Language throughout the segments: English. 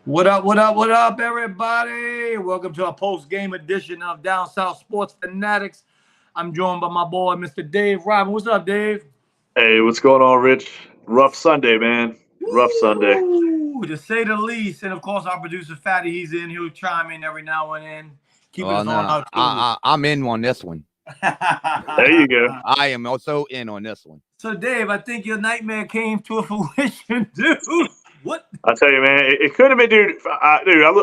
What up, what up, what up, everybody? Welcome to our post-game edition of Down South Sports Fanatics. I'm joined by my boy, Mr. Dave Robin. What's up, Dave? Hey, what's going on, Rich? Rough Sunday, man. Rough Sunday. Woo, to say the least. And, of course, our producer, Fatty, he's in. He'll chime in every now and then. Keeping us on our toes. I'm in on this one. There you go. I am also in on this one. So, Dave, I think your nightmare came to a fruition, dude. What? I tell you, man, it could have been, dude.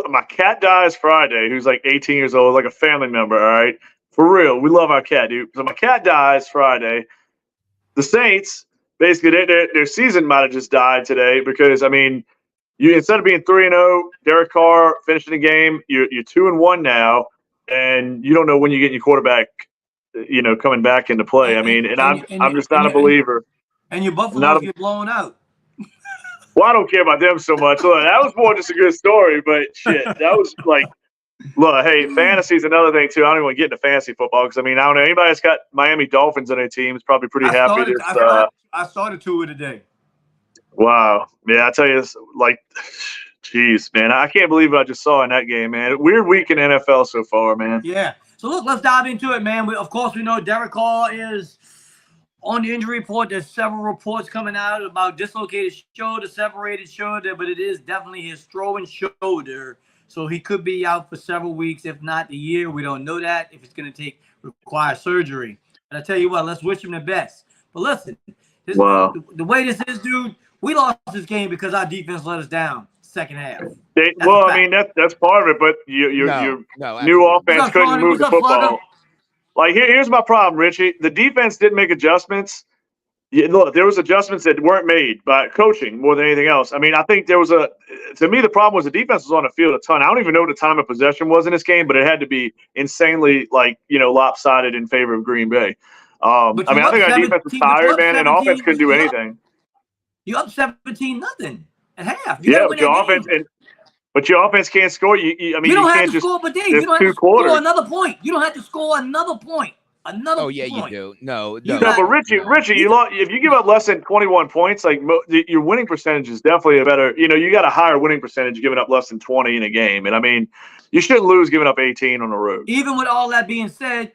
My cat dies Friday, who's like 18 years old, like a family member. All right, for real, we love our cat, dude. So my cat dies Friday. The Saints, basically, their season might have just died today because I mean, you instead of being 3-0, Derek Carr finishing the game, you're 2-1 now, and you don't know when you get your quarterback, coming back into play. I mean, I'm just not a believer. And your Buffaloes get blown out. Well, I don't care about them so much. Look, that was more just a good story, but shit, that was like, look, hey, fantasy is another thing too. I don't even want to get into fantasy football because I mean, I don't know anybody that's got Miami Dolphins on their team is probably pretty happy. I started two of today. Wow, yeah, I tell you, this like, jeez, man, I can't believe what I just saw in that game, man. Weird week in NFL so far, man. Yeah. So look, let's dive into it, man. Of course, we know Derek Carr is on the injury report. There's several reports coming out about dislocated shoulder, separated shoulder, but it is definitely his throwing shoulder. So he could be out for several weeks, if not the year. We don't know that, if it's going to require surgery. And I tell you what, let's wish him the best. But listen, the way this is, dude, we lost this game because our defense let us down second half. I mean, that's part of it, but your new offense couldn't move the football. Like, here's my problem, Richie. The defense didn't make adjustments. Look, there was adjustments that weren't made by coaching more than anything else. I mean, I think to me, the problem was the defense was on the field a ton. I don't even know what the time of possession was in this game, but it had to be insanely, lopsided in favor of Green Bay. I think our defense was tired, man, and offense couldn't do anything. You up 17-0 at half. But your offense can't score. You don't have can't to score, but Dave, you don't have to score another point. You don't have to score another point. Oh yeah, you do. No. But Richie, if you give up less than 21 points, like your winning percentage is definitely a better. You got a higher winning percentage giving up less than 20 in a game, and I mean, you shouldn't lose giving up 18 on the road. Even with all that being said,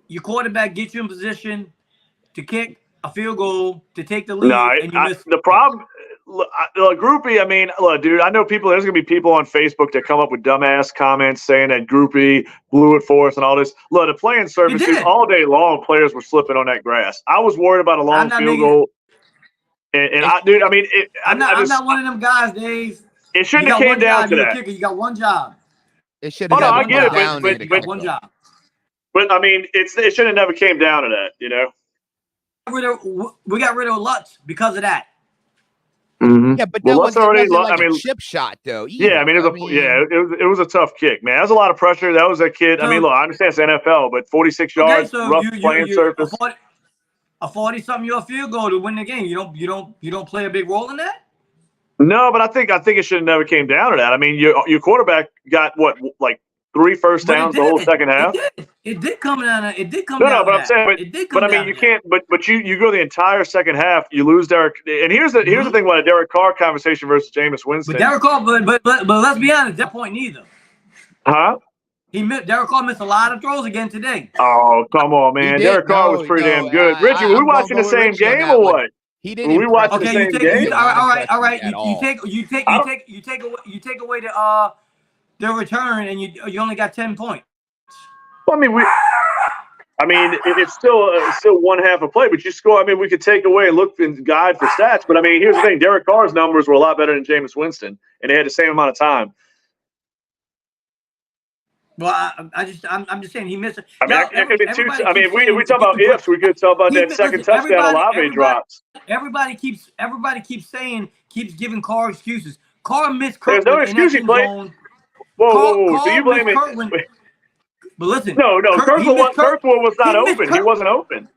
your quarterback gets you in position to kick a field goal to take the lead. The problem. Look, Groupie, I mean, look, dude, I know there's going to be people on Facebook that come up with dumbass comments saying that Groupie blew it for us and all this. Look, the playing surface, dude, all day long, players were slipping on that grass. I was worried about a long field goal. I'm not one of them guys, Dave. It shouldn't have came down to that. You got one job. It should have I get it, but one job. But, I mean, it should have never came down to that, We got rid of Lutz because of that. Mm-hmm. Yeah, but that wasn't a chip shot, though. Either. Yeah, it was a tough kick, man. That was a lot of pressure. That was a kid. I mean, look, I understand it's NFL, but 46 yards, rough playing surface. A 40-something-yard field goal to win the game. You don't play a big role in that. No, but I think it should have never came down to that. I mean, your quarterback got 3 first downs the whole second half. It did come down. No, but I'm saying, but I mean, you can't. But you go the entire second half, you lose Derek. And here's the thing about a Derek Carr conversation versus Jameis Winston. But Derek Carr, but let's be honest, at that point neither. Huh? Derek Carr missed a lot of throws again today. Oh, come on, man. Derek Carr was pretty damn good. Richie, were we watching the same game or what? He didn't. Were we watching the same game? All right. You take away the return, and you only got 10 points. Well, I mean, it's still one half a play, but you score. I mean, we could take away and look and guide for stats, but I mean, here's the thing: Derek Carr's numbers were a lot better than Jameis Winston, and they had the same amount of time. Well, I'm just saying he missed. I mean, it could be two. I mean, if we talk about ifs, we could talk about that second touchdown Olave drops. Everybody keeps giving Carr excuses. Carr missed Kirkland. There's no excuse. He played. Whoa. So you blame it? But listen. No. Kirkwood was not open. He wasn't open.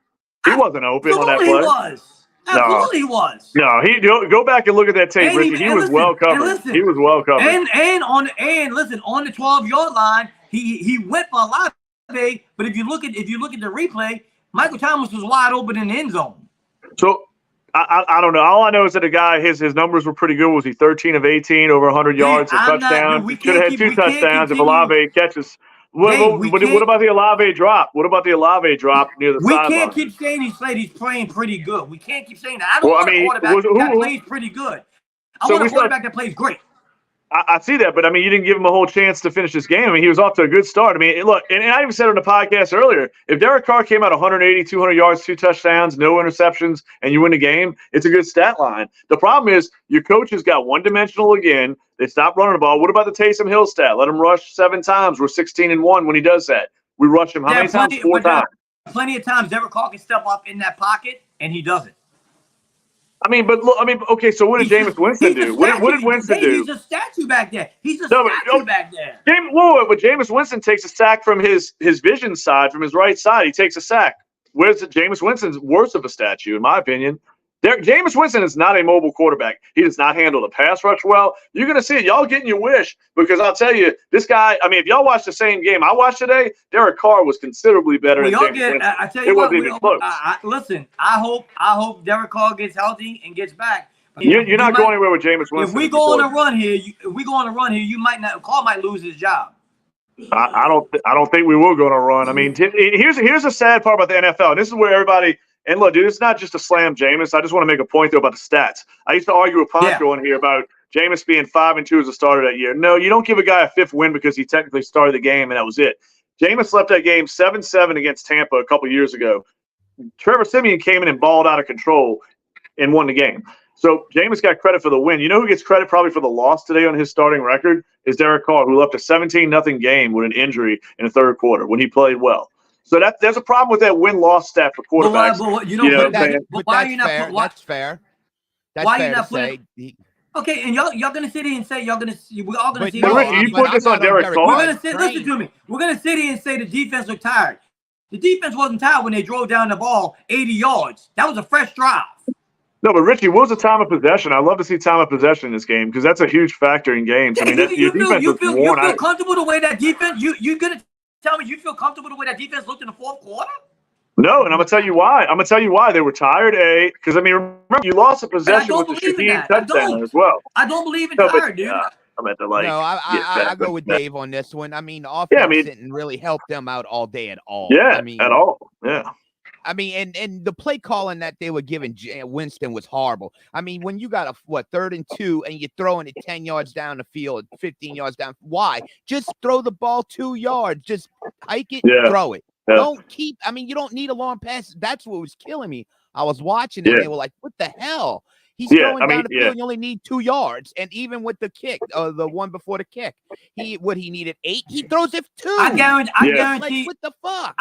He wasn't open on that play. He was. Absolutely he was. No, go back and look at that tape, Richie. He was well covered. He was well covered. And on the 12-yard line, he went for Olave. But if you look at the replay, Michael Thomas was wide open in the end zone. So I don't know. All I know is that a guy, his numbers were pretty good. Was he 13 of 18, over 100 yards, and touchdown? Could have had 2 touchdowns if Olave catches. What about the Olave drop? What about the Olave drop near the sideline? We can't keep saying he's playing pretty good. We can't keep saying that. I don't want a quarterback that plays pretty good. I want a quarterback that plays great. I see that, but I mean, you didn't give him a whole chance to finish this game. I mean, he was off to a good start. I mean, look, and I even said on the podcast earlier, if Derek Carr came out 180, 200 yards, 2 touchdowns, no interceptions, and you win the game, it's a good stat line. The problem is your coach has got one-dimensional again. They stopped running the ball. What about the Taysom Hill stat? Let him rush 7 times. We're 16-1 when he does that. We rush him how many times? 4 times. Plenty of times Derek Carr can step up in that pocket, and he doesn't. I mean, but look, okay, so what did Jameis Winston do? What did Winston do? He's a statue back there. He's a statue back there. But Jameis Winston takes a sack from his vision side, from his right side. He takes a sack. Where's Jameis Winston's worse of a statue, in my opinion? Jameis Winston is not a mobile quarterback. He does not handle the pass rush well. You're going to see it. Y'all getting your wish, because I'll tell you, this guy, I mean, if y'all watch the same game I watched today, Derek Carr was considerably better than Jameis Winston. I tell you what, listen, I hope Derek Carr gets healthy and gets back. You're not going anywhere with Jameis Winston. If we go on a run here, you might not. Carr might lose his job. I don't think we will go on a run. I mean, here's the sad part about the NFL. And this is where everybody. And look, dude, it's not just a slam Jameis. I just want to make a point, though, about the stats. I used to argue with Poncho on here about Jameis being 5-2 as a starter that year. No, you don't give a guy a 5th win because he technically started the game and that was it. Jameis left that game 7-7 against Tampa a couple years ago. Trevor Siemian came in and balled out of control and won the game. So Jameis got credit for the win. You know who gets credit probably for the loss today on his starting record is Derek Carr, who left a 17-0 game with an injury in the 3rd quarter when he played well. So there's a problem with that win-loss stat for quarterbacks. That's fair. Why are you not putting? Okay, and y'all gonna sit here and say we're all gonna see. You put this on Derek Carr. Listen to me. We're gonna sit here and say the defense looked tired. The defense wasn't tired when they drove down the ball 80 yards. That was a fresh drive. No, but Richie, what was the time of possession? I love to see time of possession in this game because that's a huge factor in games. I mean, your defense is worn out. You feel comfortable the way that defense? You gonna tell me you feel comfortable the way that defense looked in the 4th quarter? No, and I'm gonna tell you why. They were tired. Because I mean, remember you lost a possession with the Shaheed touchdown as well. I don't believe in tired, dude. I'm at the like. No, I go with Dave on this one. I mean, offense didn't really help them out all day at all. Yeah, I mean, at all. Yeah. I mean, and the play calling that they were giving Winston was horrible. I mean, when you got a 3rd and 2 and you're throwing it 10 yards down the field, 15 yards down, why? Just throw the ball 2 yards. Just hike it, throw it. Yeah. Don't keep. I mean, you don't need a long pass. That's what was killing me. I was watching it. And they were like, "What the hell?" He's throwing down the field. You only need 2 yards, and even with the kick, the one before the kick, he needed 8. He throws it 2. I guarantee. Like, what the fuck?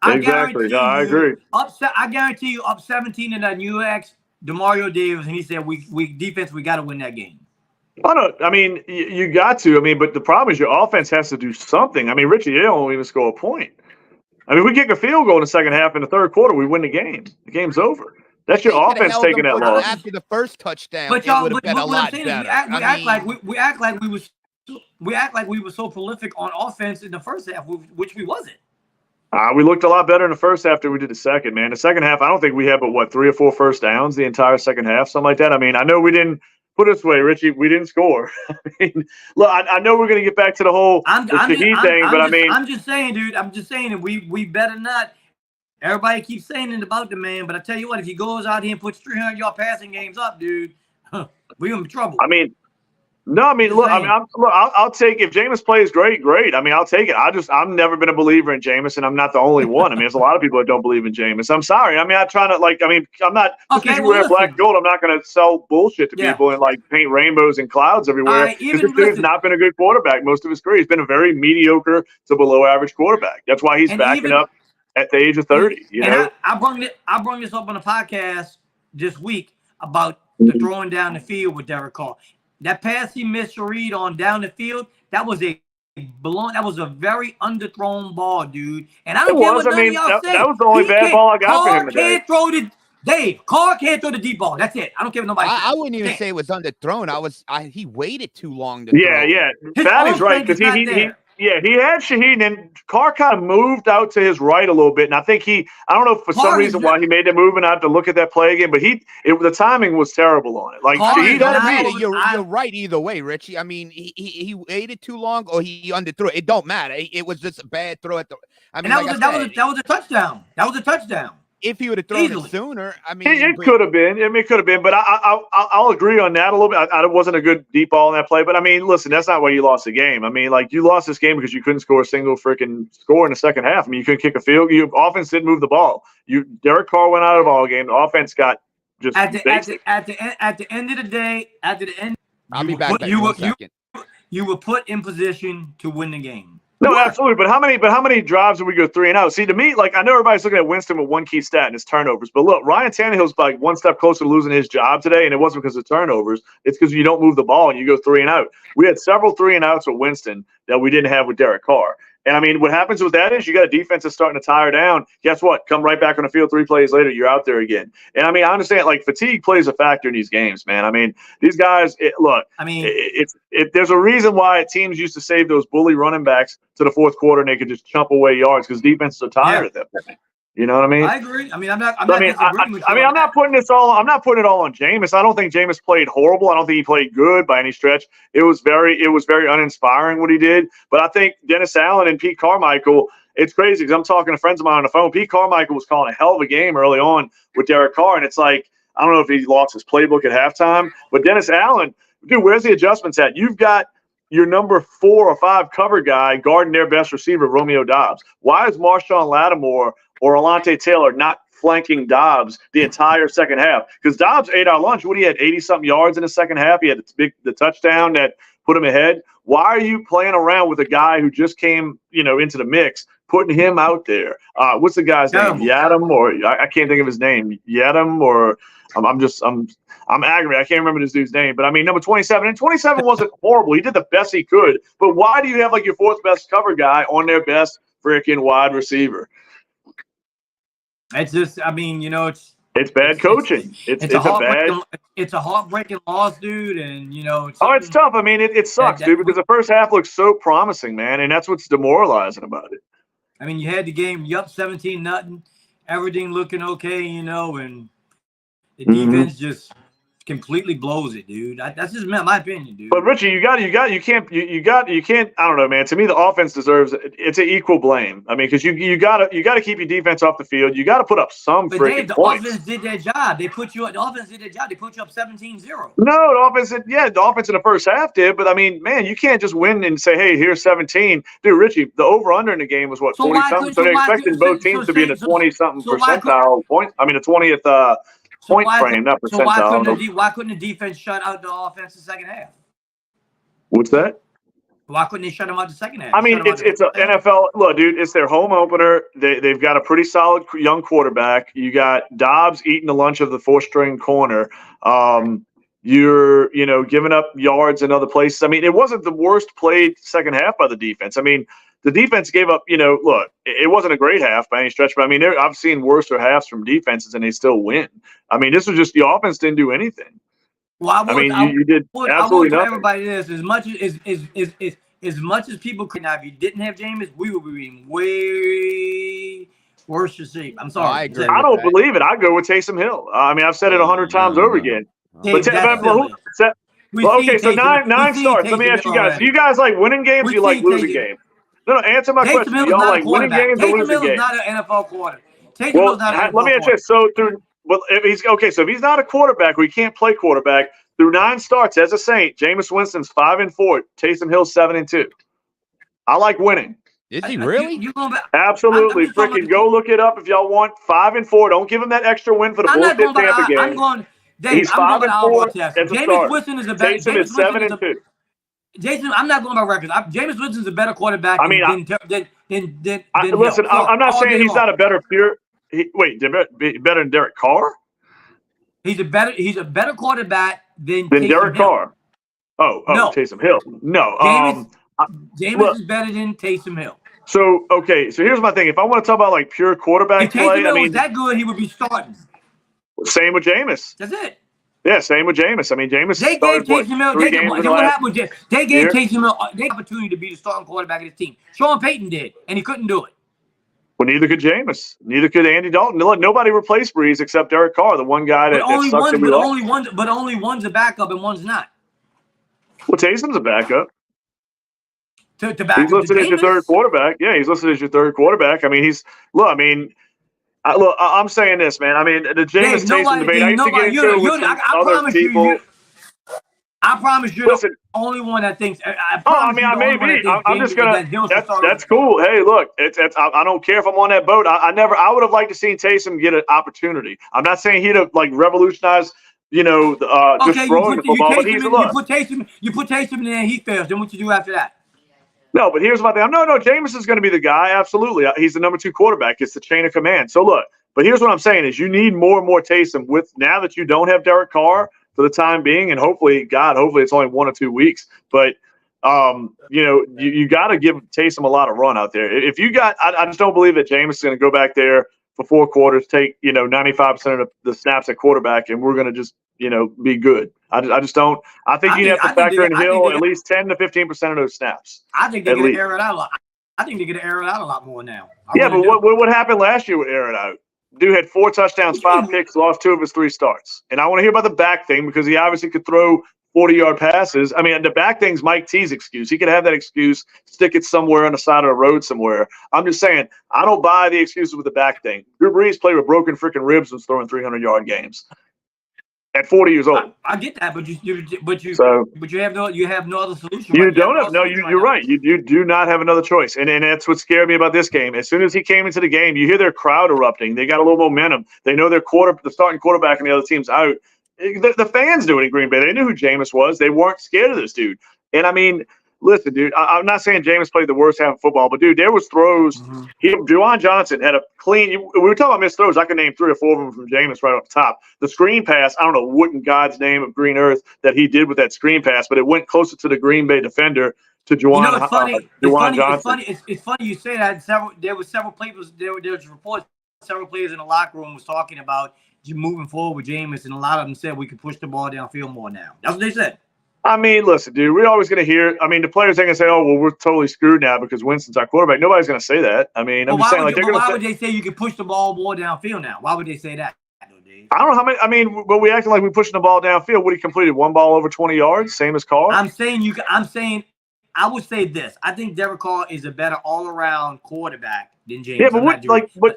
Exactly. No, I agree. I guarantee you, up 17 in that UX, DeMario Davis, and he said, "We defense, we got to win that game." I mean, you got to. I mean, but the problem is your offense has to do something. I mean, Richie, they don't even score a point. I mean, if we kick a field goal in the second half in the 3rd quarter, we win the game. The game's over. That's your offense taking that loss. After the first touchdown, but y'all, but what I'm saying is we act like we were so prolific on offense in the first half, which we wasn't. We looked a lot better in the first half than we did the second, man. The second half, I don't think we had but 3 or 4 first downs the entire second half, something like that. I mean, I know we didn't. Put it this way, Richie, we didn't score. I mean, look, I know we're going to get back to the whole Shaheed thing, but I mean. I'm just saying, dude. I'm just saying that we better not. Everybody keeps saying it about the man, but I tell you what, if he goes out here and puts 300-yard passing games up, dude, we're in trouble. I mean, look, I'll take if Jameis plays great. I mean, I'll take it. I've never been a believer in Jameis, and I'm not the only one. I mean, there's a lot of people that don't believe in Jameis. I'm sorry. I mean, I'm not. Because you wear black and gold, I'm not going to sell bullshit to people and like paint rainbows and clouds everywhere. Because this dude's not been a good quarterback most of his career. He's been a very mediocre to below average quarterback. That's why he's backing up at the age of 30. You know, I brung this up on the podcast this week about the throwing down the field with Derek Carr. That pass he missed Shaheed on down the field, that was a very underthrown ball, dude. And I don't care what none of y'all say. That was the only bad ball I got for him today. Carr can't throw the deep ball. That's it. I don't care what nobody says. I wouldn't even say it was underthrown. He waited too long to throw. Yeah. Fatty's right because Yeah, he had Shaheed, and Carr kind of moved out to his right a little bit, and I think I don't know for some reason why he made that move, and I have to look at that play again, but the timing was terrible on it. Like Shaheed doesn't matter. You're right either way, Richie. I mean, he waited too long or he underthrew it. It don't matter. It was just a bad throw at the. I mean, that was a touchdown. That was a touchdown. If he would have thrown it sooner, I mean, it could have been. I mean, it could have been, but I'll agree on that a little bit. It wasn't a good deep ball in that play, but I mean, listen, that's not why you lost the game. I mean, like you lost this game because you couldn't score a single freaking score in the second half. I mean, you couldn't kick a field. Your offense didn't move the ball. Derek Carr went out of the ball game. The offense got just at the end of the day. At the end, I'll be back. You were put in position to win the game. No, absolutely. But how many drives did we go 3 and out? See, to me, like I know everybody's looking at Winston with one key stat and his turnovers, but look, Ryan Tannehill's like one step closer to losing his job today, and it wasn't because of turnovers. It's because you don't move the ball and you go 3 and out. We had several 3 and outs with Winston that we didn't have with Derek Carr. And I mean, what happens with that is you got a defense that's starting to tire down. Guess what? Come right back on the field 3 plays later, you're out there again. And I mean, I understand like fatigue plays a factor in these games, man. I mean, these guys, there's a reason why teams used to save those bully running backs to the fourth quarter and they could just chump away yards because defenses are tired of them. You know what I mean? I agree. I mean, I'm not putting it all on Jameis. I don't think Jameis played horrible. I don't think he played good by any stretch. It was very uninspiring what he did. But I think Dennis Allen and Pete Carmichael, it's crazy because I'm talking to friends of mine on the phone. Pete Carmichael was calling a hell of a game early on with Derek Carr, and it's like, I don't know if he lost his playbook at halftime, but Dennis Allen, dude, where's the adjustments at? You've got your number 4 or 5 cover guy guarding their best receiver, Romeo Doubs. Why is Marshawn Lattimore or Alontae Taylor not flanking Doubs the entire second half? Because Doubs ate our lunch. He had 80-something yards in the second half. He had the touchdown that put him ahead. Why are you playing around with a guy who just came, into the mix, putting him out there? What's the guy's name? Yadam, or I can't think of his name. Yadam, or I'm aggravated. I can't remember this dude's name, but I mean, number 27. And 27 wasn't horrible. He did the best he could. But why do you have like your 4th best cover guy on their best freaking wide receiver? It's just, I mean, it's bad coaching. It's a heartbreaking loss, dude, and it's tough. I mean, it sucks, dude, because the first half looks so promising, man, and that's what's demoralizing about it. I mean, you had the game, you up 17-0, everything looking okay, and the defense just completely blows it, dude. That's just my opinion, dude. But Richie, you can't. I don't know, man. To me, the offense deserves it's an equal blame. I mean, because you got to keep your defense off the field. You got to put up some freaking points. The offense did their job. The offense did their job. They put you up 17-0. No, the offense in the first half did. But I mean, man, you can't just win and say, hey, here's 17. Dude, Richie, the over/under in the game was what, 40-something? So they expected both teams to be in the 20-something percentile point. I mean, the 20th. Point frame, not percentile. So why couldn't the defense shut out the offense the second half? What's that? Why couldn't they shut them out the second half? I mean, it's an NFL. Look, dude, it's their home opener. They've got a pretty solid young quarterback. You got Doubs eating the lunch of the 4th-string corner. You're giving up yards in other places. I mean, it wasn't the worst played second half by the defense. I mean, the defense gave up, look, it wasn't a great half by any stretch, but I mean, I've seen worse halves from defenses and they still win. I mean, this was just the offense didn't do anything. Well, you did absolutely nothing. Everybody this as much as people could. Now, if you didn't have Jameis, we would be way worse shape. I'm sorry. I agree. I don't believe it. I go with Taysom Hill. I mean, I've said it 100 times over again. Okay, so 9 starts. Let me ask you guys. Do you guys like winning games or you like losing games? No, answer my question. Do y'all like winning games or losing games? Taysom Hill is not an NFL quarterback. Let me ask you this. So if he's not a quarterback, we can't play quarterback. Through 9 starts as a Saint, Jameis Winston's 5-4. Taysom Hill 7-2. I like winning. Is he really? Absolutely. Freaking go look it up if y'all want. 5-4. Don't give him that extra win for the bullshit Tampa game. He's 5-4 as a start. Winston is a better. Taysom is 7-2. Jason, I'm not going by records. Jameis Winston's a better quarterback than listen, Hill. I'm not saying he's not a better pure. Better than Derek Carr? He's a better quarterback than Derek Carr. No. Taysom Hill. No. Jameis is better than Taysom Hill. So here's my thing. If I want to talk about like pure quarterback play, I mean, was that good, he would be starting. Same with Jameis. That's it. Yeah, same with Jameis. I mean, Jameis They started gave Taysom Hill. three games in the What last happened was they gave year? Taysom Hill the opportunity to be the starting quarterback of this team. Sean Payton did, and he couldn't do it. Well, neither could Jameis. Neither could Andy Dalton. Look, nobody replaced Breeze except Derek Carr, the one guy that sucked and we lost. But only one's a backup and one's not. Well, Taysom's a backup. To back He's up listed as your Jameis. third quarterback. Yeah, he's listed as your third quarterback. I mean, I'm saying this, man. I mean, the Jameis Taysom debate, I used to get into it with some other people. I promise you're Listen, the only one that thinks. I may be. I'm just gonna. That's cool. Hey, look, I don't care if I'm on that boat. I would have liked to seen Taysom get an opportunity. I'm not saying he'd have like revolutionized, just throwing the football. But he's you put Taysom in there, he fails. Then what you do after that? No, but here's my thing. No, Jameis is going to be the guy. Absolutely, he's the number 2 quarterback. It's the chain of command. So look, but here's what I'm saying is you need more and more Taysom with now that you don't have Derek Carr for the time being, and hopefully it's only 1 or 2 weeks. But you got to give Taysom a lot of run out there. If you got, I just don't believe that Jameis is going to go back there for 4 quarters, take 95% of the snaps at quarterback, and we're going to just be good. I just don't. I think you have to factor in Hill at least 10 to 15% of those snaps. I think they're going to air it out a lot. I think they're going to air it out a lot more now. But what happened last year with air it out? Dude had 4 touchdowns, 5 picks, lost 2 of his 3 starts. And I want to hear about the back thing because he obviously could throw 40-yard passes. I mean, the back thing's Mike T's excuse. He could have that excuse, stick it somewhere on the side of the road somewhere. I'm just saying, I don't buy the excuses with the back thing. Drew Brees played with broken freaking ribs and was throwing 300-yard games at 40 years old. I get that, but you have no other solution. You don't have you're right. You do not have another choice, and that's what scared me about this game. As soon as he came into the game, you hear their crowd erupting. They got a little momentum. They know the starting quarterback and the other team's out. The fans do it in Green Bay. They knew who Jameis was. They weren't scared of this dude. And I mean, listen, dude, I'm not saying Jameis played the worst half of football, but dude, there was throws. Juwan Johnson had a clean. We were talking about missed throws. I could name 3 or 4 of them from Jameis right off the top. The screen pass, I don't know what in God's name of green earth that he did with that screen pass, but it went closer to the Green Bay defender to Juwan Johnson. It's funny you say that. There was reports. Several players in the locker room was talking about moving forward with Jameis, and a lot of them said we could push the ball downfield more now. That's what they said. I mean, listen, dude, we're always going to hear. I mean, the players ain't going to say, "Oh, well, we're totally screwed now because Winston's our quarterback." Nobody's going to say that. I mean, I'm just saying, why would they say you can push the ball more downfield now? Why would they say that? I don't know how many. I mean, but we acting like we're pushing the ball downfield. What he completed 1 ball over 20 yards, same as Carr. I would say this. I think Derek Carr is a better all-around quarterback than James. Yeah, but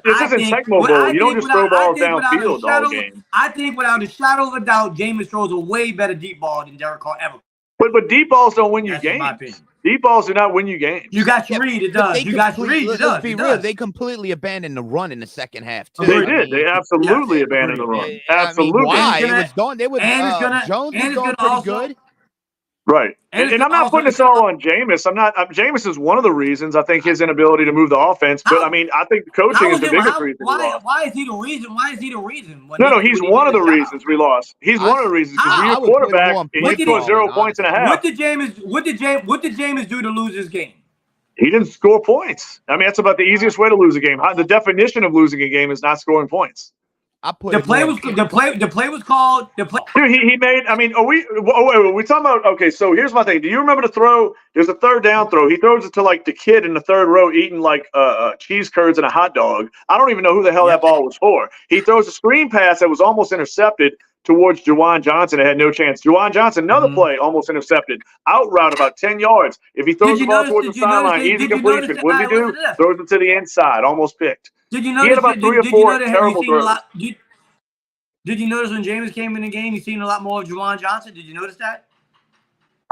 this isn't Tecmo Bowl. You don't just throw balls downfield all game. I think without a shadow of a doubt, Jameis throws a way better deep ball than Derek Carr ever. But deep balls don't win you games. Deep balls do not win you games. You got Reed, it does. You got Reed, it does. Let's be real. They completely abandoned the run in the second half, too. They did. They absolutely abandoned the run. Absolutely. Why? It was gone. Jones was going pretty good. Right. And I'm not putting this all on Jameis. Jameis is one of the reasons. I think his inability to move the offense. But, I mean, I think the coaching is the biggest reason we lost. Why is he the reason? Why is he the reason? No, he's one of the reasons we lost. He's one of the reasons because you're a quarterback and you scored 0 points and a half. What did Jameis do to lose this game? He didn't score points. I mean, that's about the easiest way to lose a game. The definition of losing a game is not scoring points. The play was called. Dude, he made. I mean, wait, we're talking about. Okay, so here's my thing. Do you remember the throw? There's a third down throw. He throws it to like the kid in the third row eating like cheese curds and a hot dog. I don't even know who the hell that ball was for. He throws a screen pass that was almost intercepted towards Juwan Johnson. It had no chance. Juwan Johnson, another play, almost intercepted. Out route about 10 yards. If he throws the ball towards the sideline, easy completion. What does he do? Throws it to the inside, almost picked. Did you notice? He had about 3 or 4 terrible throws. Did you notice when Jameis came in the game, you seen a lot more of Juwan Johnson? Did you notice that?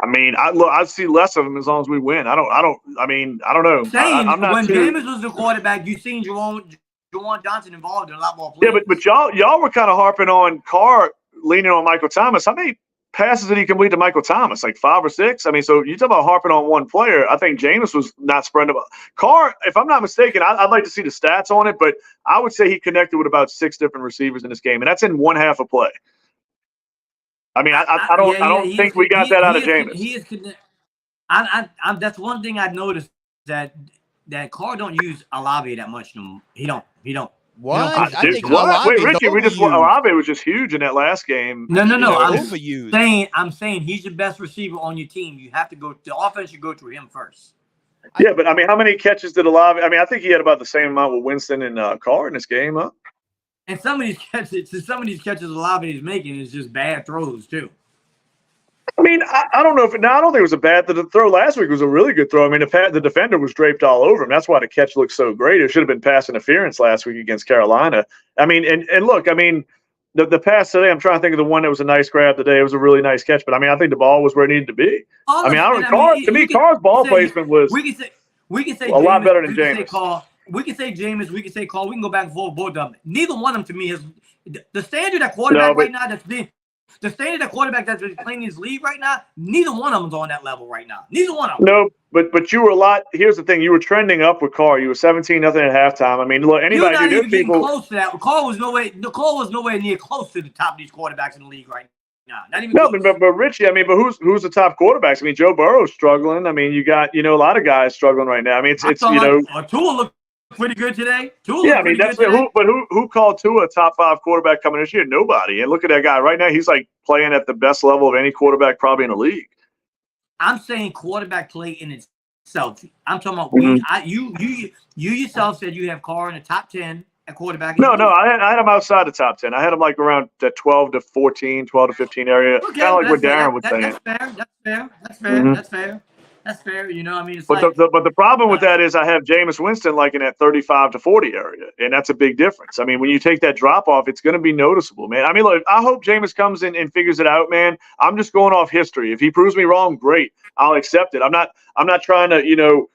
I mean, I see less of him as long as we win. I don't know. I'm not when too... Jameis was the quarterback, you seen Juwan Johnson involved in a lot more plays. Yeah, but y'all were kind of harping on Carr leaning on Michael Thomas. How many passes did he complete to Michael Thomas? Like 5 or 6? I mean, so you talk about harping on one player. I think Jameis was not spreading about. Carr, if I'm not mistaken, I'd like to see the stats on it, but I would say he connected with about 6 different receivers in this game, and that's in one half a play. I mean, I don't think we got that out of Jameis. He is that's one thing I've noticed that Carr don't use Olave that much. He don't. What? I I think what? Wait, Olave's Richie, overused. Olave was just huge in that last game. No. Overused. I'm saying he's the best receiver on your team. You have to go. The offense should go through him first. Yeah, but I mean, how many catches did Olave? I mean, I think he had about the same amount with Winston and Carr in this game, huh? And some of these catches Olave is making is just bad throws too. I mean, I don't know I don't think it was a bad. The throw last week was a really good throw. I mean, the defender was draped all over him. That's why the catch looked so great. It should have been pass interference last week against Carolina. I mean, and look, I mean, the pass today, I'm trying to think of the one that was a nice grab today. It was a really nice catch, but I mean, I think the ball was where it needed to be. Carr's ball placement was we can say a lot better than Jameis. We can say Jameis, we can say Carr. We can go back and forth both of them. Neither one of them to me is the standard at quarterback right now. The standard at quarterback that's been playing in this league right now, neither one of them's on that level right now. Neither one of them. No, but you were a lot. Here's the thing: you were trending up with Carr. You were 17-0 at halftime. I mean, look, anybody You're not even getting people close to that. Carr was nowhere near close to the top of these quarterbacks in the league right now. Not even. No, close. but Richie, I mean, but who's the top quarterbacks? I mean, Joe Burrow's struggling. I mean, you got a lot of guys struggling right now. I mean, it's Tua looked pretty good today. I mean, that's who called Tua a top 5 quarterback coming this year? Nobody. And look at that guy right now. He's like playing at the best level of any quarterback probably in the league. I'm saying quarterback play in itself. I'm talking about you yourself said you have Carr in the top 10 at quarterback. No, I had him outside the top 10. I had him like around the 12 to 14, 12 to 15 area. Okay, kind of like what Darren was saying. That's fair. That's fair. You know, I mean, but the problem with that is I have Jameis Winston like in that 35 to 40 area, and that's a big difference. I mean, when you take that drop off, it's going to be noticeable, man. I mean, look, I hope Jameis comes in and figures it out, man. I'm just going off history. If he proves me wrong, great. I'll accept it. I'm not trying to,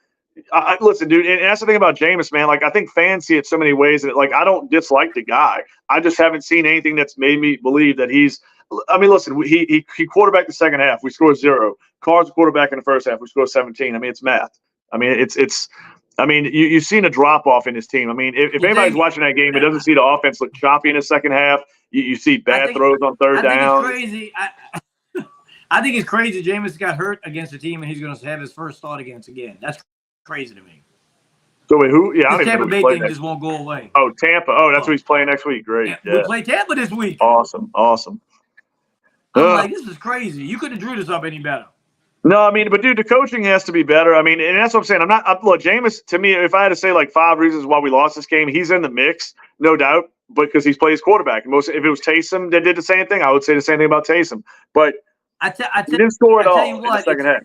listen, dude, and that's the thing about Jameis, man. Like, I think fans see it so many ways that, like, I don't dislike the guy. I just haven't seen anything that's made me believe that he's. I mean, listen, he quarterbacked the second half. We scored 0. Carr's quarterback in the first half. We scored 17. I mean, it's math. I mean, it's. I mean, you've seen a drop off in his team. I mean, if anybody's watching that game, it doesn't see the offense look choppy in the second half. You see bad throws on third down. It's crazy. I think it's crazy. Jameis got hurt against a team, and he's going to have his first start against again. That's crazy to me. So wait, who? Yeah, I don't Tampa even Bay know thing just won't go away. Oh, Tampa. Oh, that's who he's playing next week. Great. Yeah. We play Tampa this week. Awesome. I'm like, this is crazy. You couldn't have drew this up any better. No, I mean, but dude, the coaching has to be better. I mean, and that's what I'm saying. Look, Jameis, to me, if I had to say like 5 reasons why we lost this game, he's in the mix, no doubt, because he's plays quarterback. If it was Taysom that did the same thing, I would say the same thing about Taysom. But he didn't score at all in the second half.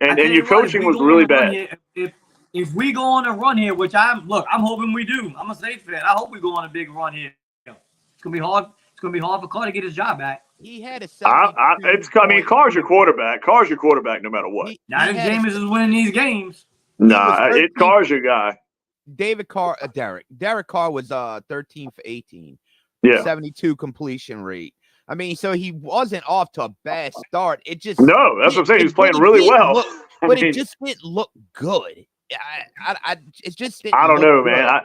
And your coaching was really bad. If we go on a run here, which I'm hoping we do. I'm a Saints fan. I hope we go on a big run here. It's gonna be hard. It's gonna be hard for Carr to get his job back. He had a. Carr's your quarterback. Carr's your quarterback no matter what. Not if Jameis is winning these games. Nah, Carr's your guy. Derek Carr was 13 for 18. Yeah. 72 completion rate. I mean, so he wasn't off to a bad start. It just no, that's what I'm saying. He was playing really well, but it just didn't look good. It just didn't. I don't know, man.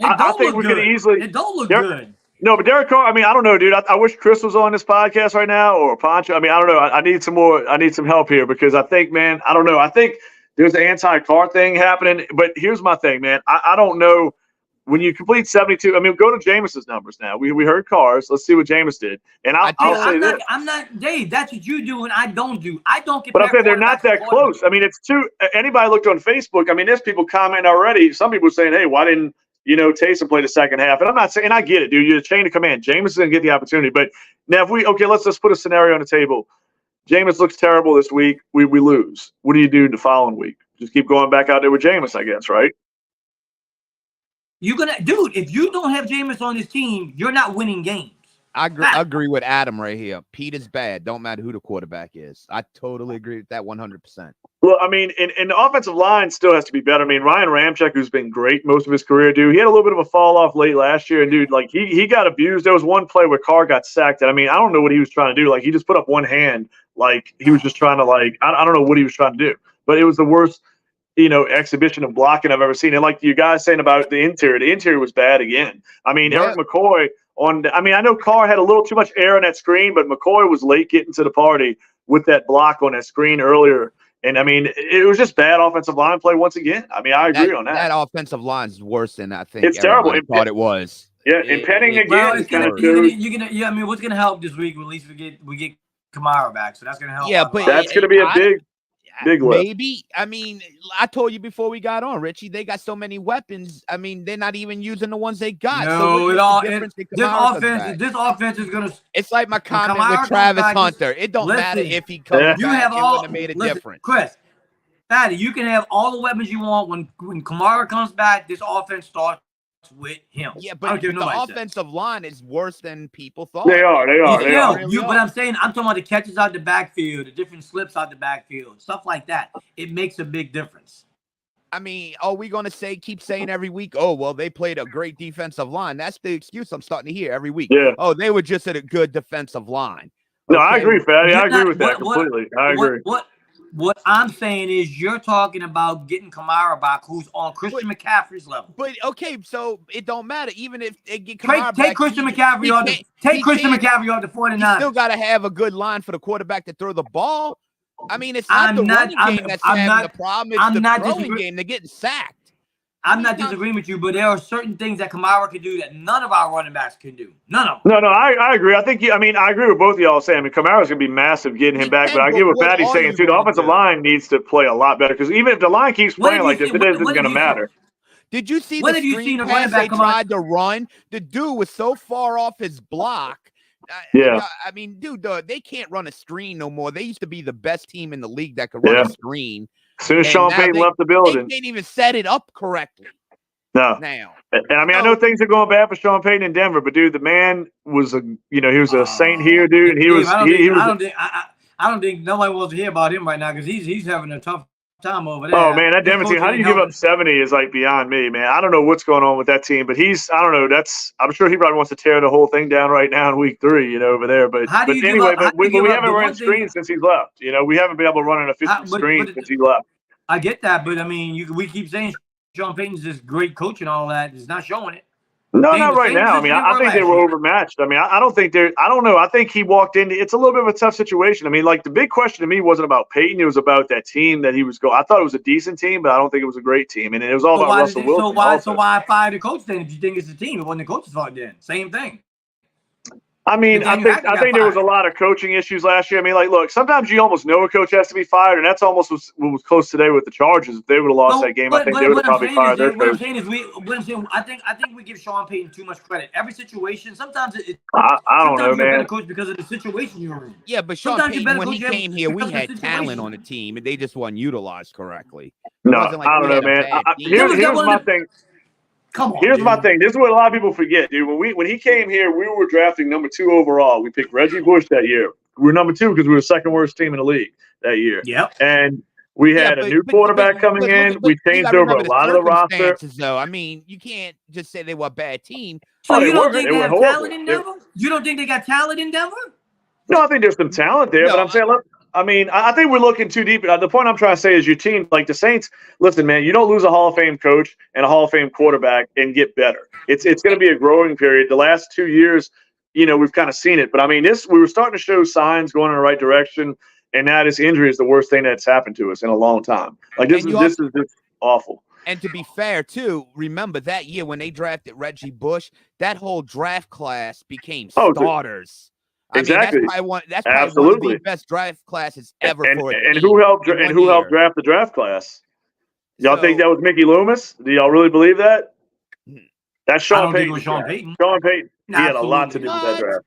I think we could easily. It don't look good. No, but Derek Carr. I mean, I don't know, dude. I wish Chris was on this podcast right now or Pancho. I mean, I don't know. I need some more. I need some help here because I think, man, I don't know. I think there's an anti-Carr thing happening. But here's my thing, man. I don't know. When you complete 72, I mean, go to Jameis's numbers now. We heard Carr's. Let's see what Jameis did. And I'll say this. I'm not, Dave, that's what you do and I don't do. I don't get. But I'm saying they're not that close. I mean, it's too. Anybody looked on Facebook, I mean, there's people commenting already. Some people saying, hey, why didn't, Taysom play the second half? And I'm not saying, I get it, dude. You're a chain of command. Jameis is going to get the opportunity. But now let's just put a scenario on the table. Jameis looks terrible this week. We lose. What do you do the following week? Just keep going back out there with Jameis, I guess, right? If you don't have Jameis on this team, you're not winning games. I agree with Adam right here. Pete is bad. Don't matter who the quarterback is. I totally agree with that 100%. Well, I mean, and the offensive line still has to be better. I mean, Ryan Ramczyk, who's been great most of his career, dude, he had a little bit of a fall off late last year. And, dude, like, he got abused. There was one play where Carr got sacked. And, I mean, I don't know what he was trying to do. Like, he just put up one hand. Like, he was just trying to, like, I don't know what he was trying to do. But it was the worst exhibition of blocking I've ever seen. And like you guys saying about the interior was bad again. I mean, Eric McCoy I know Carr had a little too much air on that screen, but McCoy was late getting to the party with that block on that screen earlier And I mean, it was just bad offensive line play once again. I mean, I agree on that. That offensive line is worse than I think It's terrible. everybody thought it was. Yeah, and Penning again. Well, is kind of I mean, what's gonna help this week? At least we get Kamara back, so that's gonna help. Yeah, but that's gonna be a big lift. Maybe. I mean, I told you before we got on, Richie. They got so many weapons. I mean, they're not even using the ones they got. No, this offense is gonna. It's like my comment with Travis Hunter. It don't matter if he comes back. You have it all wouldn't have made a difference. Chris, Patty, you can have all the weapons you want when Kamara comes back. This offense starts with him. Yeah, but the offensive line is worse than people thought. They are. But I'm saying, I'm talking about the catches out the backfield, the different slips out the backfield, stuff like that. It makes a big difference. I mean, are we going to keep saying every week, oh, well, they played a great defensive line? That's the excuse I'm starting to hear every week. Yeah. Oh, they were just at a good defensive line. No, I agree, Fatty. I agree with that completely. I agree. What I'm saying is you're talking about getting Kamara back, who's on Christian McCaffrey's level. But okay, so it don't matter. Even if they get Kamara take Christian McCaffrey off the 49ers. You still got to have a good line for the quarterback to throw the ball. I mean, it's not the running game that's having the problem. It's the throwing game. They're getting sacked. I'm not disagreeing with you, but there are certain things that Kamara can do that none of our running backs can do. None of them. No, I agree. I agree with both of y'all saying. I mean, Kamara's going to be massive getting him back, but I get what Patty's saying, too. The offensive line needs to play a lot better because even if the line keeps playing like this, it isn't going to matter. Did you see the screen pass they tried to run? The dude was so far off his block. Yeah. I mean, dude, they can't run a screen no more. They used to be the best team in the league that could run a screen. As soon as Sean Payton left the building. They can't even set it up correctly. No. Now. And I mean, I know things are going bad for Sean Payton in Denver, but dude, the man was he was a saint here, dude. And I don't think nobody wants to hear about him right now because he's having a tough time over there. Oh man, that Denver team, how do you give up 70 is like beyond me, man. I don't know what's going on with that team, but I don't know. I'm sure he probably wants to tear the whole thing down right now in week 3, over there. But anyway, we haven't run screens since he's left. We haven't been able to run an efficient screen since he left. I get that, but I mean, we keep saying Sean Payton's this great coach and all that. He's not showing it. No, not right now. I mean, I think they were overmatched. I mean, I don't think they're – I don't know. I think he walked in – it's a little bit of a tough situation. I mean, like, the big question to me wasn't about Peyton. It was about that team that he was going – I thought it was a decent team, but I don't think it was a great team. And it was all about Russell Wilson. So why fire the coach then if you think it's the team? It wasn't the coach's fault then. Same thing. I mean, I think there was a lot of coaching issues last year. I mean, like, look, sometimes you almost know a coach has to be fired, and that's almost what was close today with the Chargers. If they would have lost that game, I think they would have probably fired their coach. I think we give Sean Payton too much credit. Every situation, sometimes I don't know, man. Better coach because of the situation you're in. Yeah, but Sean Payton, when he came here, we had talent on the team, and they just weren't utilized correctly. No, I don't know, man. Here's my thing. Here's my thing. This is what a lot of people forget, dude. When he came here, we were drafting number 2 overall. We picked Reggie Bush that year. We were number 2 because we were the second worst team in the league that year. Yep. And we had a new quarterback coming in. We changed over a lot of the roster. Though, I mean, you can't just say they were a bad team. So you don't think they have talent in Denver? You don't think they got talent in Denver? No, I think there's some talent there, but I'm saying, look. I mean, I think we're looking too deep. The point I'm trying to say is your team, like the Saints, listen, man, you don't lose a Hall of Fame coach and a Hall of Fame quarterback and get better. It's going to be a growing period. The last 2 years, we've kind of seen it. But, I mean, we were starting to show signs going in the right direction, and now this injury is the worst thing that's happened to us in a long time. Like, this is just awful. And to be fair, too, remember that year when they drafted Reggie Bush, that whole draft class became starters. Exactly. I mean, that's probably one of the best draft classes ever. And who helped draft the draft class? Y'all think that was Mickey Loomis? Do y'all really believe that? That's Sean Payton. Sean Payton. He had a lot to do with that draft.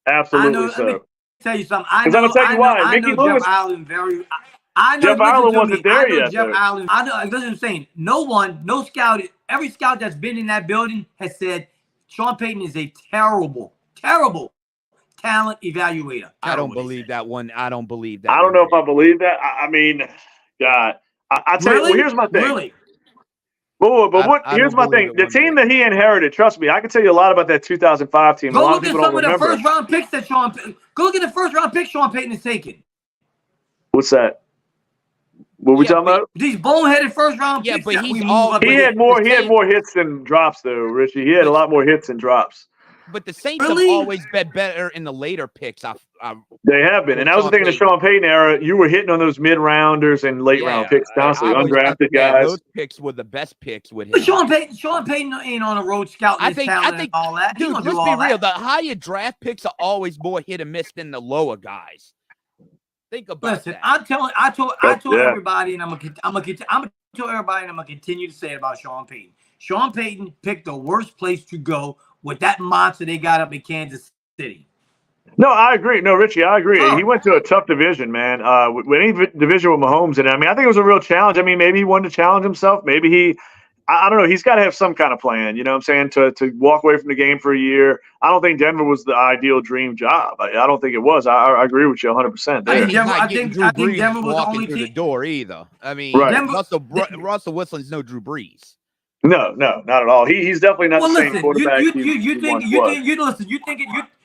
Absolutely so. Let me tell you something. Because I'm going to tell you why. Mickey Loomis. Jeff Allen wasn't there yet. Jeff Allen. I know. That's what I'm saying. No scout. Every scout that's been in that building has said Sean Payton is a terrible talent evaluator. I don't believe that one. I don't believe that. I don't know if I believe that. I mean, God, I tell you. Well, here's my thing. Really? Here's my thing. The team that he inherited, trust me, I can tell you a lot about that 2005 team. Go look at some of the first round picks that Go look at the first round picks Sean Payton has taken. What's that? What we talking about? These boneheaded first round picks. Yeah, but he had more hits than drops, though, Richie. He had a lot more hits than drops. But the Saints have always been better in the later picks. They have been. And that was the thing in the Sean Payton era. You were hitting on those mid-rounders and late-round picks constantly, undrafted guys. Those picks were the best picks with him. But Sean Payton ain't on a road scouting his talent and all that. Dude, let's be real. The higher draft picks are always more hit and miss than the lower guys. Think about that. I told everybody, and I'm gonna tell everybody, and I'm gonna continue to say it about Sean Payton. Sean Payton picked the worst place to go with that monster they got up in Kansas City. No, I agree. No, Richie, I agree. He went to a tough division, man. With any division with Mahomes in it, I mean, I think it was a real challenge. I mean, maybe he wanted to challenge himself. Maybe I don't know. He's got to have some kind of plan, you know what I'm saying, to walk away from the game for a year. I don't think Denver was the ideal dream job. I don't think it was. I agree with you 100% there. I think Denver was the only through team. the door either. I mean, Russell Wilson's no Drew Brees. No, not at all. He's definitely not the same quarterback.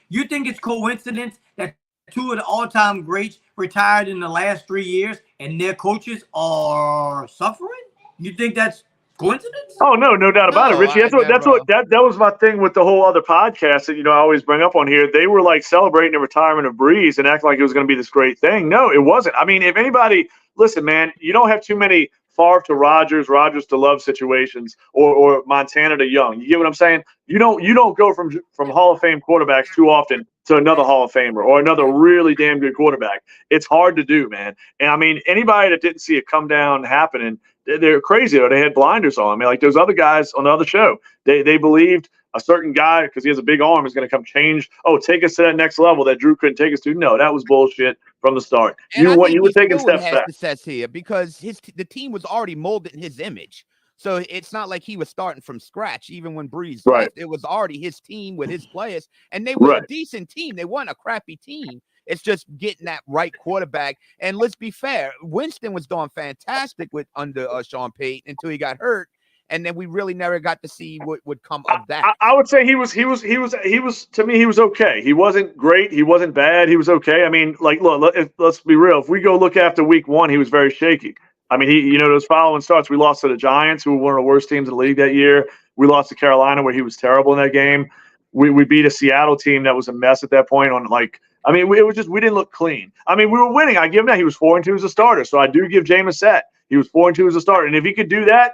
You think it's coincidence that two of the all-time greats retired in the last 3 years and their coaches are suffering? You think that's coincidence? Oh, no doubt about it, Richie. That was my thing with the whole other podcast that, I always bring up on here. They were like celebrating the retirement of Brees and acting like it was going to be this great thing. No, it wasn't. I mean, if anybody, listen, man, you don't have too many Favre to Rodgers to Love situations, or Montana to Young. You get what I'm saying? You don't go from Hall of Fame quarterbacks too often to another Hall of Famer or another really damn good quarterback. It's hard to do, man. And I mean, anybody that didn't see it come down happening, they're crazy, or they had blinders on. I mean, like those other guys on the other show, they believed a certain guy, because he has a big arm, is going to come take us to that next level that Drew couldn't take us to. No, that was bullshit from the start. You were taking steps back. Success here because the team was already molded in his image. So it's not like he was starting from scratch. Even when Brees left, it was already his team with his players, and they were a decent team. They weren't a crappy team. It's just getting that right quarterback. And let's be fair, Winston was doing fantastic under Sean Payton until he got hurt. And then we really never got to see what would come of that. I would say he was to me, he was okay. He wasn't great. He wasn't bad. He was okay. I mean, like, look, let's be real. If we go look after week one, he was very shaky. I mean, those following starts, we lost to the Giants, who were one of the worst teams in the league that year. We lost to Carolina, where he was terrible in that game. We beat a Seattle team that was a mess at that point it was just, we didn't look clean. I mean, we were winning. I give him that. He was 4-2 as a starter. So I do give Jameis that. He was 4-2 as a starter. And if he could do that,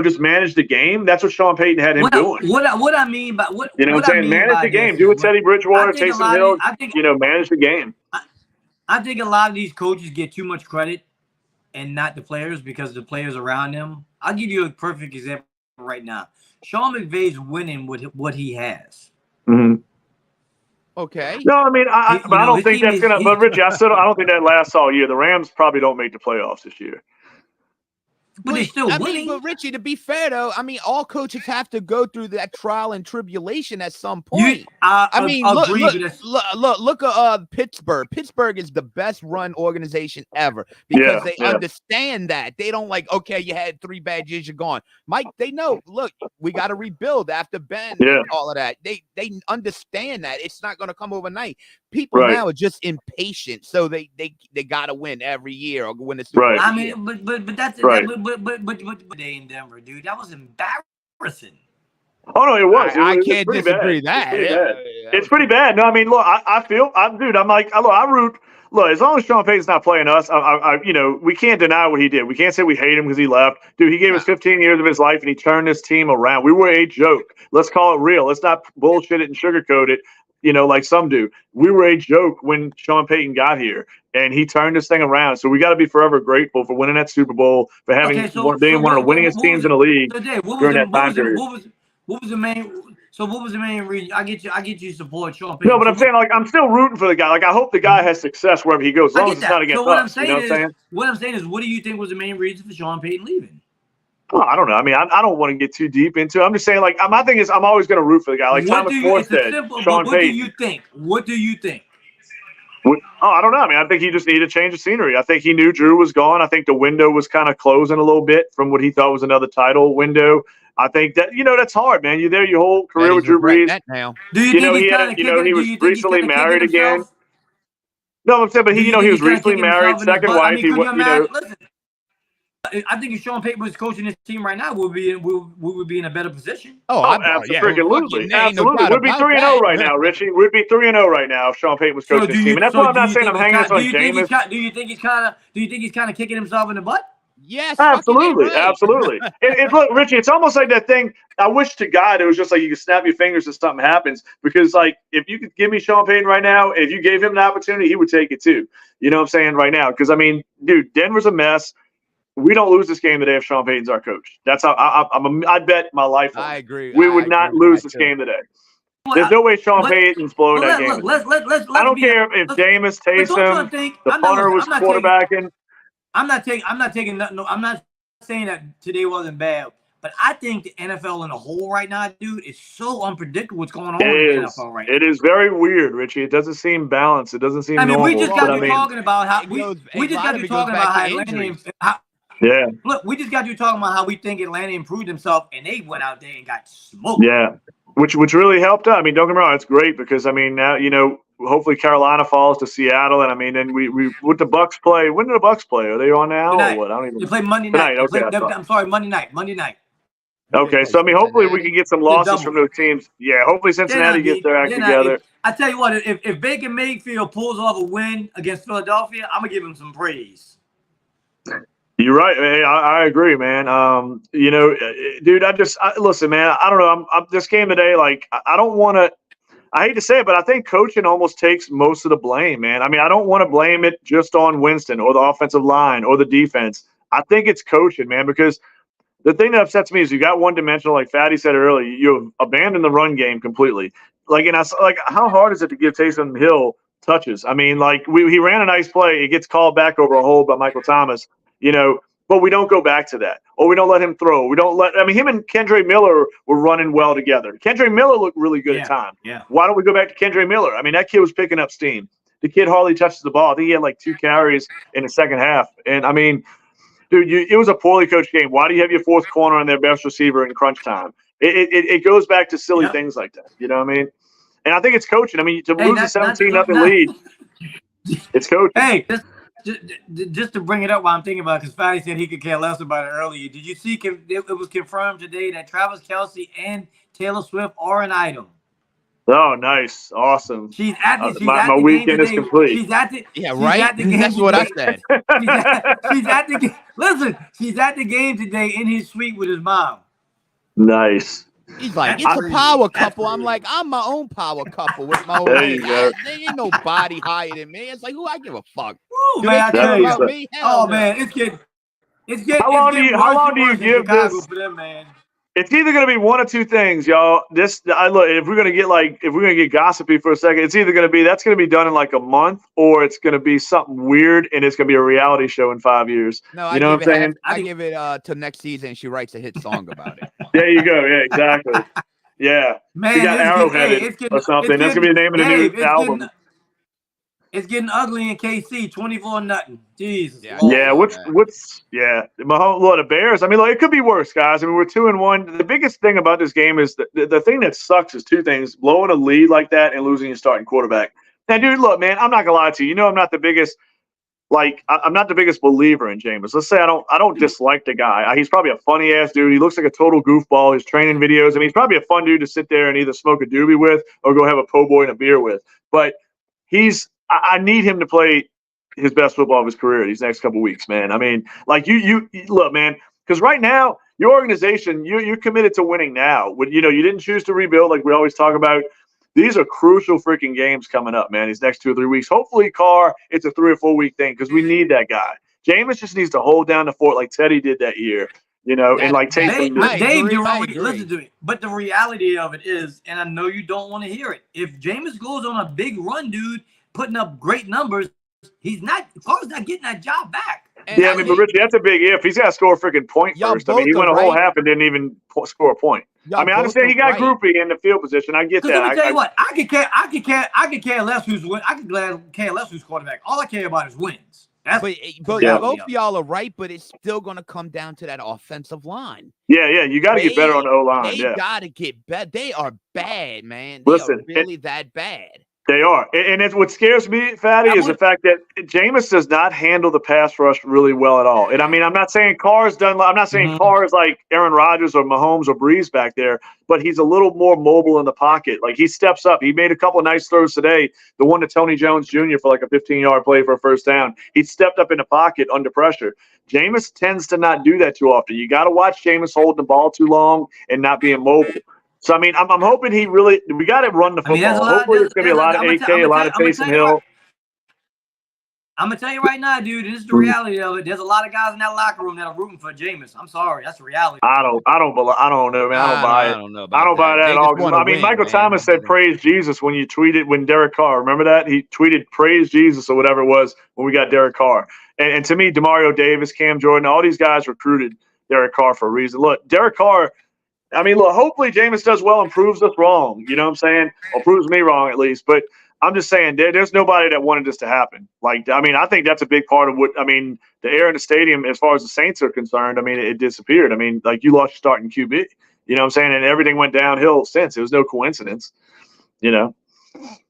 just manage the game. That's what Sean Payton had him doing. What I mean by what you know what I'm saying? Manage the game. Do what Teddy Bridgewater, Taysom Hill. Manage the game. I think a lot of these coaches get too much credit and not the players because the players around them. I'll give you a perfect example right now. Sean McVay's winning with what he has. Mm-hmm. Okay. No, I mean, I don't think that's gonna. But Richie, I don't think that lasts all year. The Rams probably don't make the playoffs this year. But they're still winning. But Richie, to be fair though, I mean, all coaches have to go through that trial and tribulation at some point. Look at Pittsburgh. Pittsburgh is the best run organization ever because they understand that. They don't like, okay, you had 3 bad years, you're gone. Mike, they know, look, we got to rebuild after Ben and all of that. They understand that. It's not going to come overnight. People now are just impatient, so they got to win every year or win the Super Bowl. I mean, but that's But day in Denver, dude, that was embarrassing. Oh no, it was. I can't disagree that. It's pretty bad. No, I mean, look, I'm like, I root. Look, as long as Sean Payton's not playing us, we can't deny what he did. We can't say we hate him because he left. Dude, he gave us 15 years of his life and he turned this team around. We were a joke. Let's call it real. Let's not bullshit it and sugarcoat it. Like some do. We were a joke when Sean Payton got here, and he turned this thing around. So we got to be forever grateful for winning that Super Bowl, for having being one of the winningest teams in the league during that time period. What was the main reason? I get you support Sean Payton. No, but I'm saying, like, I'm still rooting for the guy. Like, I hope the guy has success wherever he goes, as long as it's not against us. What I'm saying is, what do you think was the main reason for Sean Payton leaving? Oh, I don't know. I mean, I don't want to get too deep into it. I'm just saying, like, my thing is, I'm always going to root for the guy. Like Thomas More said, Sean Payton. What do you think? What do you think? I don't know. I mean, I think he just needed a change of scenery. I think he knew Drew was gone. I think the window was kind of closing a little bit from what he thought was another title window. I think that, that's hard, man. You're there your whole career with Drew Brees. Do you think he was recently married again. No, I'm saying, but he was recently married, second wife. I think if Sean Payton was coaching this team right now, we would be in a better position. Oh, absolutely. Absolutely. We'd be 3-0 right now, Richie. We'd be 3-0 right now if Sean Payton was coaching this team. And that's why I'm not saying I'm hanging on Jameis. Do you think he's kind of kicking himself in the butt? Yes, absolutely, right. absolutely. And look, Richie, it's almost like that thing. I wish to God it was just like you could snap your fingers if something happens. Because like if you could give me Sean Payton right now, if you gave him the opportunity, he would take it too. You know what I'm saying right now? Because I mean, dude, Denver's a mess. We don't lose this game today if Sean Payton's our coach. That's how I'd bet my life on. I agree. We would not lose this game today. There's no way Sean Payton's blowing that game. I don't care if Jameis, Taysom, the punter was quarterbacking. I'm not saying that today wasn't bad, but I think the NFL in a whole right now, dude, is so unpredictable what's going on in the NFL right now. It is very weird, Richie. It doesn't seem balanced. It doesn't seem normal. We just got you talking about how yeah. Look, we just got you talking about how we think Atlanta improved himself, and they went out there and got smoked. Yeah, which really helped out. I mean, don't get me wrong, it's great because I mean now hopefully Carolina falls to Seattle, and I mean then we would the Bucks play. When do the Bucks play? Are they on now or what? I don't even. They play Monday night. Okay, I'm sorry, Monday night. Okay, so I mean, hopefully we can get some losses from those teams. Yeah, hopefully Cincinnati gets their act together. I tell you what, if Baker Mayfield pulls off a win against Philadelphia, I'm gonna give him some praise. You're right. Man. I agree, man. Dude, listen, man. I don't know. I'm this game today. Like, I don't want to. I hate to say it, but I think coaching almost takes most of the blame, man. I mean, I don't want to blame it just on Winston or the offensive line or the defense. I think it's coaching, man, because the thing that upsets me is you got one-dimensional, like Fatty said earlier. You abandoned the run game completely. Like, how hard is it to give Taysom Hill touches? I mean, like he ran a nice play. It gets called back over a hold by Michael Thomas. But we don't go back to that. Or we don't let him throw. Him and Kendre Miller were running well together. Kendre Miller looked really good at times. Yeah. Why don't we go back to Kendre Miller? I mean, that kid was picking up steam. The kid hardly touches the ball. I think he had like 2 carries in the second half. And I mean, dude, it was a poorly coached game. Why do you have your fourth corner and their best receiver in crunch time? It goes back to silly things like that. You know what I mean? And I think it's coaching. I mean, to lose a 17-0 lead, it's coaching. Hey, just to bring it up while I'm thinking about it, because Fatty said he could care less about it earlier. Did you see it was confirmed today that Travis Kelce and Taylor Swift are an item? Oh, nice. Awesome. She's at my weekend is complete. She's at the game. That's what I said. She's at the game. Listen, she's at the game today in his suite with his mom. Nice. He's like, it's a power couple. I'm like, I'm my own power couple with my own. There you go. There ain't nobody higher than me. It's like, who I give a fuck? Ooh, man, I tell you, me? Hell no. Man, it's getting. How long do you give this? For them, man? It's either going to be one of two things, y'all. If we're going to get gossipy for a second, it's either going to be that's going to be done in like a month, or it's going to be something weird and it's going to be a reality show in 5 years. No, you know what I'm saying? I give it to next season. And she writes a hit song about it. There you go. Yeah, exactly. Yeah, man, we got Arrowheaded or something. That's going to be the name of the new album. It's getting ugly in KC, 24-0. Jesus. Yeah. What's Mahomes? The Bears. I mean, it could be worse, guys. I mean, we're 2-1. The biggest thing about this game is the thing that sucks is two things: blowing a lead like that and losing your starting quarterback. Now, dude, look, man, I'm not gonna lie to you. I'm not the biggest. I'm not the biggest believer in Jameis. Let's say I don't dislike the guy. He's probably a funny ass dude. He looks like a total goofball. His training videos. I mean, he's probably a fun dude to sit there and either smoke a doobie with or go have a po' boy and a beer with. But I need him to play his best football of his career these next couple weeks, man. I mean, like you look, man, because right now your organization, you're committed to winning now. You didn't choose to rebuild like we always talk about. These are crucial freaking games coming up, man. These next 2 or 3 weeks. Hopefully, Carr, it's a 3 or 4 week thing because we need that guy. Jameis just needs to hold down the fort like Teddy did that year. And like take Dave, listen to me. But the reality of it is, and I know you don't want to hear it. If Jameis goes on a big run, dude, putting up great numbers, Carr's not getting that job back. And but Richie, that's a big if. He's got to score a freaking point first. I mean, he went a whole half and didn't even score a point. I mean, I understand he got groupie in the field position. I get that. Let me tell you what, I could care less who's quarterback. All I care about is wins. But both y'all are right, but it's still going to come down to that offensive line. Yeah, you got to get better on the O-line. They got to get better. They are bad, man. Listen, they are really that bad. They are. And it's, what scares me, Fatty, is the fact that Jameis does not handle the pass rush really well at all. And I mean, I'm not saying Carr's done. I'm not saying Carr is like Aaron Rodgers or Mahomes or Breeze back there, but he's a little more mobile in the pocket. Like, he steps up. He made a couple of nice throws today. The one to Tony Jones Jr. for like a 15-yard play for a first down. He stepped up in the pocket under pressure. Jameis tends to not do that too often. You got to watch Jameis holding the ball too long and not being mobile. So, I mean, I'm hoping he really – we got to run the football. Hopefully there's going to be a lot of AK, a lot of Taysom Hill. I'm going to tell you right now, dude, this is the reality of it. There's a lot of guys in that locker room that are rooting for Jameis. I'm sorry. That's the reality. I don't know, man. I don't buy it. I don't know about that at all. I mean, Michael Thomas said praise Jesus when Derek Carr. Remember that? He tweeted praise Jesus or whatever it was when we got Derek Carr. And to me, Demario Davis, Cam Jordan, all these guys recruited Derek Carr for a reason. Look, Derek Carr – I mean, look, hopefully Jameis does well and proves us wrong. You know what I'm saying? Or proves me wrong at least. But I'm just saying there's nobody that wanted this to happen. Like, I mean, I think that's a big part of what – I mean, the air in the stadium, as far as the Saints are concerned, I mean, it disappeared. I mean, like, you lost your starting QB. You know what I'm saying? And everything went downhill since. It was no coincidence, you know?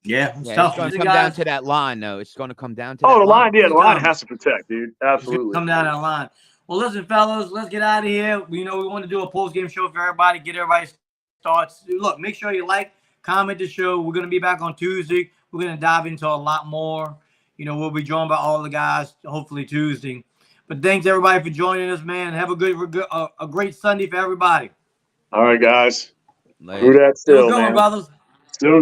Yeah, it's going to come down to that line, though. It's going to come down to that line. Yeah, the line has to protect, dude. Absolutely. Come down that line. Well, listen, fellas, let's get out of here. We want to do a post-game show for everybody, get everybody's thoughts. Look, make sure you like, comment the show. We're going to be back on Tuesday. We're going to dive into a lot more. You know, we'll be joined by all the guys, hopefully Tuesday. But thanks, everybody, for joining us, man. Have a great Sunday for everybody. All right, guys. Later. Do that still, Still going, man. brothers. Still going.